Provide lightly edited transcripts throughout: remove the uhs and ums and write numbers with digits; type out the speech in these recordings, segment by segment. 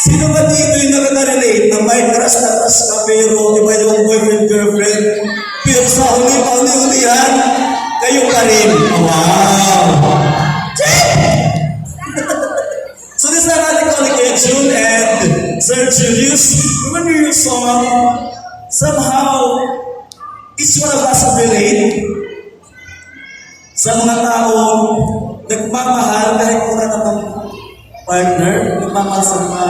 Sino ba dito yung nakaka-relate na may crush na crush ka pero iba yung boyfriend, girlfriend? Pero sa huli-huli-hulihan, kayo pa rin. Wow! So this is our colleague June and Sir Julius. When we hear your song, somehow, each one of us relate sa mga taong nagmamahal kahit wala namang partner, nagmamahal sa mga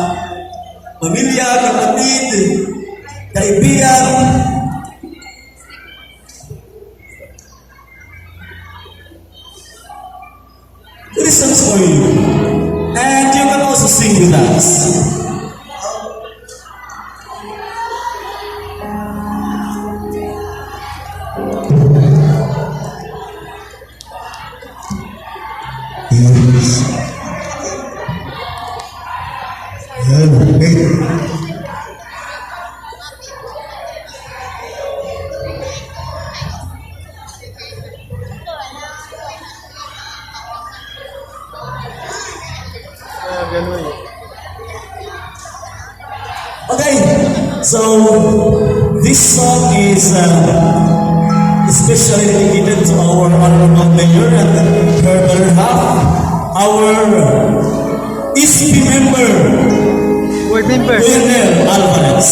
pamilya, kapatid, kaibigan. There is songs for you. And you can also sing with us. Ganun. So this song is especially dedicated to our honorable mayor and her better half, our ECP member, Board member. Wilner Alvarez.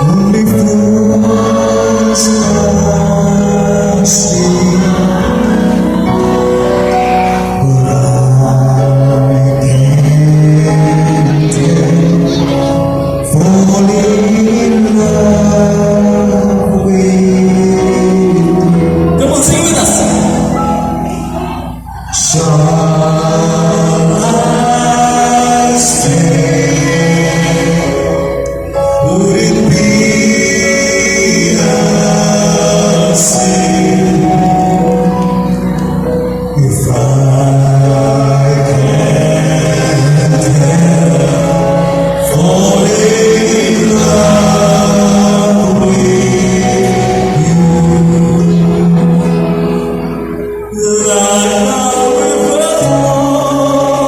Only fools must but I can't fall in love with. Come on, sing with us. Shall I stay? Would it be a sin if I can't help falling in love with you? Like a river flowing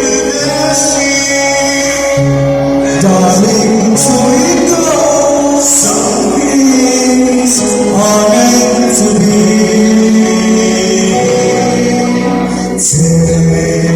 in the sea. Darling, so it goes. Some things are meant to be. Take